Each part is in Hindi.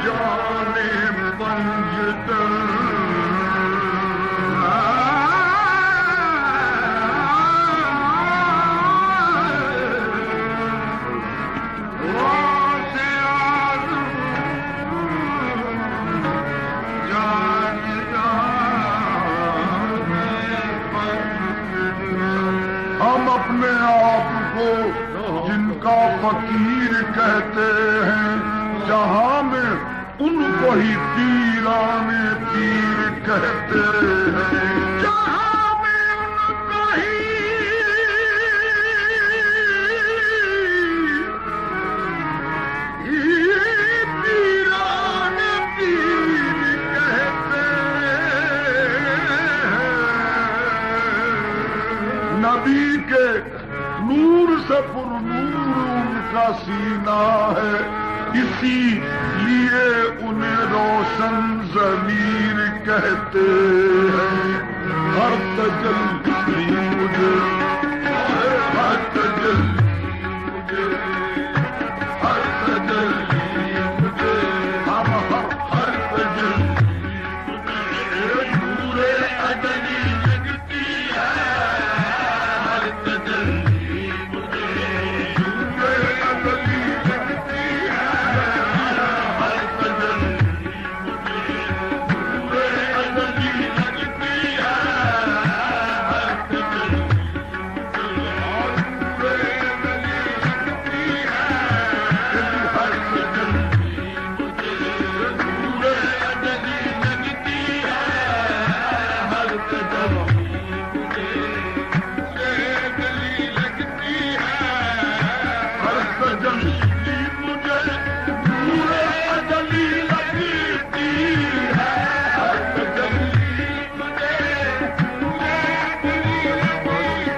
जाने पंजतन अपने आप को जिनका फकीर कहते हैं, जहां में उनको ही पीराने पीर कहते हैं। जहां में उनको ही पीराने पीर कहते हैं। नबी के नूर से पुरनूर उनका सीना है, इसीलिए उन्हें रोशन ज़मीर कहते हैं। हर तजल्ली मुझे, हर तजल्ली मुझे, हर तजल्ली मुझे, हर तजल्ली मुझे नूरे अजली लगती है। हर तजल्ली मुझे नूरे अजली लगती है। हर तजल्ली मुझे नूरे अजली लगती है। हर तजल्ली मुझे नूरे अजली लगती है। हर तजल्ली मुझे नूरे अजली लगती है। हर तजल्ली मुझे अजली लगती है। हर तजल्ली मुझे नूरे अजली लगती है। हर तजल्ली मुझे नूरे अजली लगती है।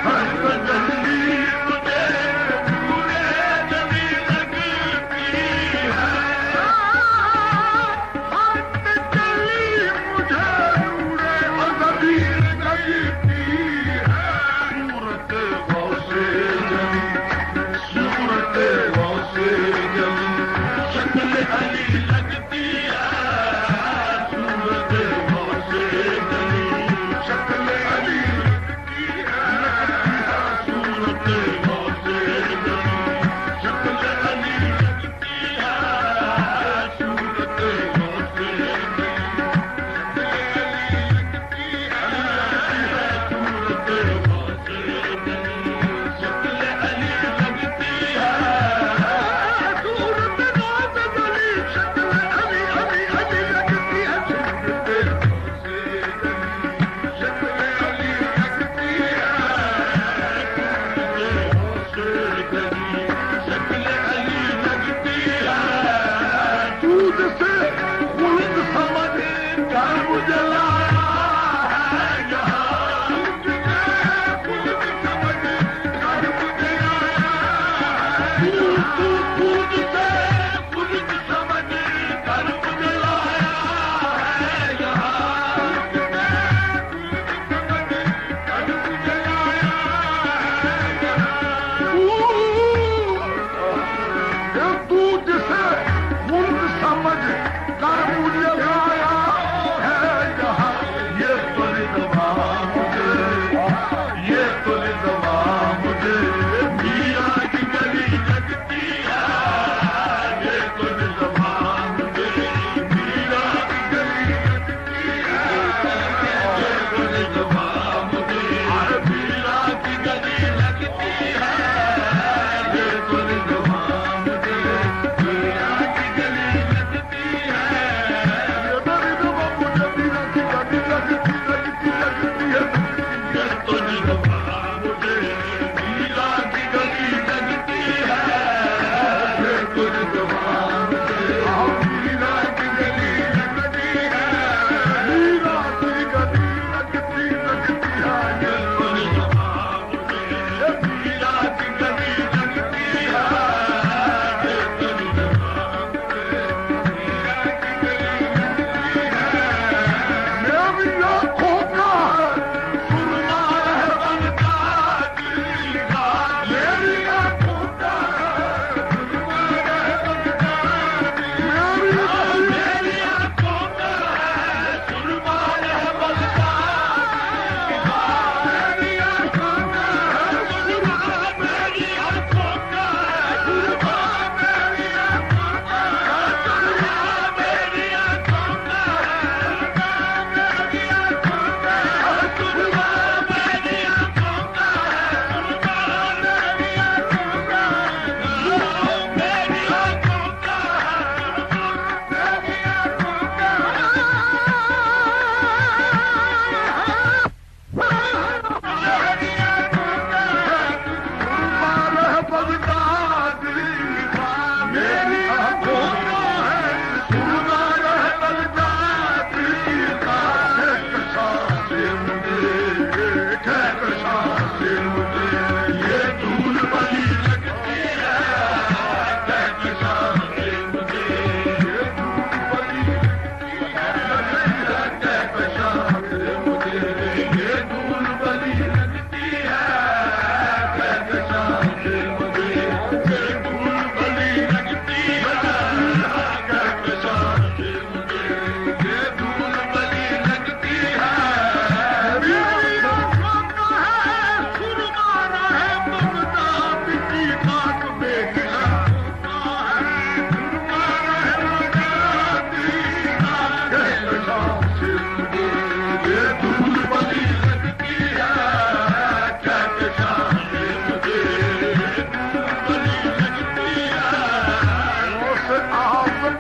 हर तजल्ली मुझे नूरे अजली लगती है। हर तजल्ली मुझे नूरे अजली लगती है। सूरत गौसे जली, सूरत गौसे जली, शक्ल अली लगती है। सूरत गौसे जली, शक्ल अली लगती है। सूरत गौसे जली, शक्ल अली लगती है। सूरत गौसे जली, शक्ल अली लगती है। सूरत गौसे जली, शक्ल अली लगती है। सूरत गौसे जली, शक्ल अली अली अली लगती है। सूरत गौसे जली, शक्ल अली लगती है। गौसे जली, शक्ल अली लगती है। दूध से खुल्द समझ कर मुझे लाया है यहाँ। दूध से खुल्द समझ कर मुझे लाया है। दूध से खुल्द समझ कर मुझे लाया है यहाँ। दूध से खुल्द समझ कर मुझे लाया है यहाँ। दूध से खुल्द समझ कर मुझे लाया है यहाँ।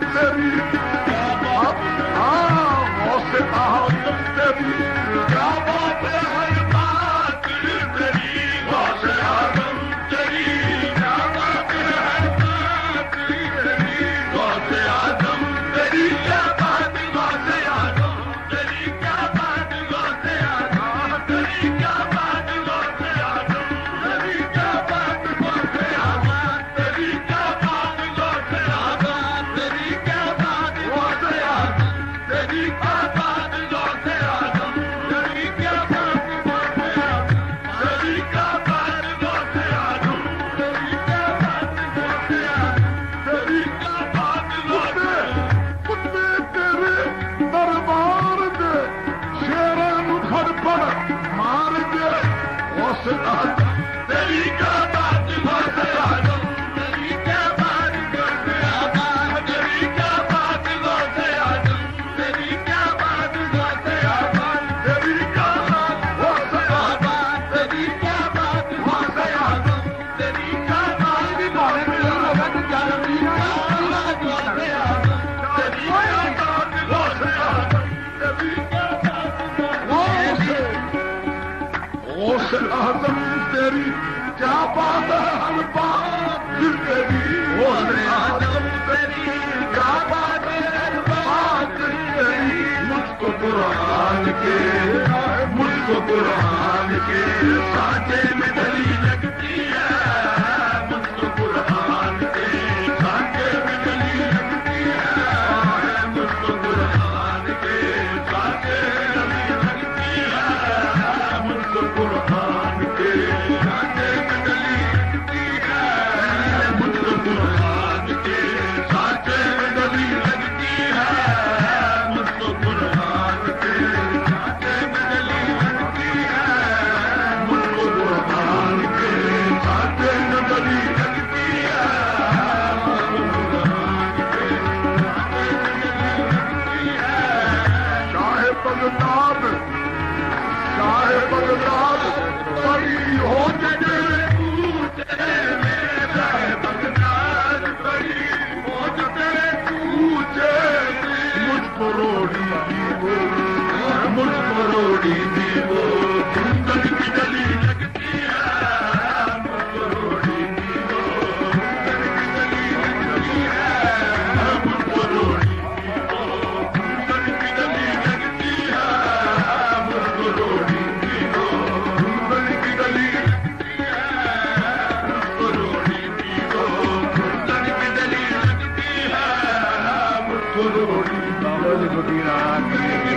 तेरी गौसे आजम तेरी क्या बात है हर बात तेरी गौसे आजम तेरी क्या बात है हर बात तेरी गौसे आजम तेरी क्या बात गौसे आजम तेरी क्या बात गौसे आजम तेरी क्या बात गौसे आजम तेरी क्या बात गौसे आजम तेरी क्या बात गौसे आजम तेरी क्या बात गौसे आजम तेरी क्या बात गौसे आजम तेरी क्या बात गौसे आजम तेरी क्या बात गौसे आजम तेरी क्या बात गौसे आजम तेरी क्या बात गौसे कुत्ते तेरे दरबार दे शेरां नूं घर पर मार दे गौसे आजम तेरी क्या बात गौसे आजम तेरी क्या बात गौसे आजम तेरी क्या बात गौसे आजम तेरी क्या बात गौसे आजम तेरी क्या बात गौसे आजम तेरी क्या बात गौसे आजम तेरी क्या बात बारे में लोगों को जानती है गौसे आजम तेरी क्या बात गौसे आजम तेरी क्या बात गौसे आजम तेरी क्या बात है हर बात तेरी गौसे आजम तेरी क्या बात है हर बात तेरी मुझको कुरान के साजे में डली लगती है मुझको कुरान के साजे में डली लगती है मुझको कुरान के साजे में डली लगती है मुझको कुरान के साजे में डली लगती है मुझको कुरान के साजे में डली लगती है मुझको कुरान के साजे में डली लगती है मुझको कुरान के साजे में डली लगती है चाहे बगदाद बड़ी हो जगे पूछे चाहे बगदाद बड़ी हो जगे पूछे मुझको रोड़ी दीवो कुंदन की डली लगती है मुझको रोड़ी दीवो कुंदन की डली लगती है मुझको रोड़ी दीवो कुंदन की डली लगती है मुझको रोड़ी दीवो कुंदन की डली लगती है मुझको रोड़ी दीवो कुंदन की डली लगती है मुझको रोड़ी दीवो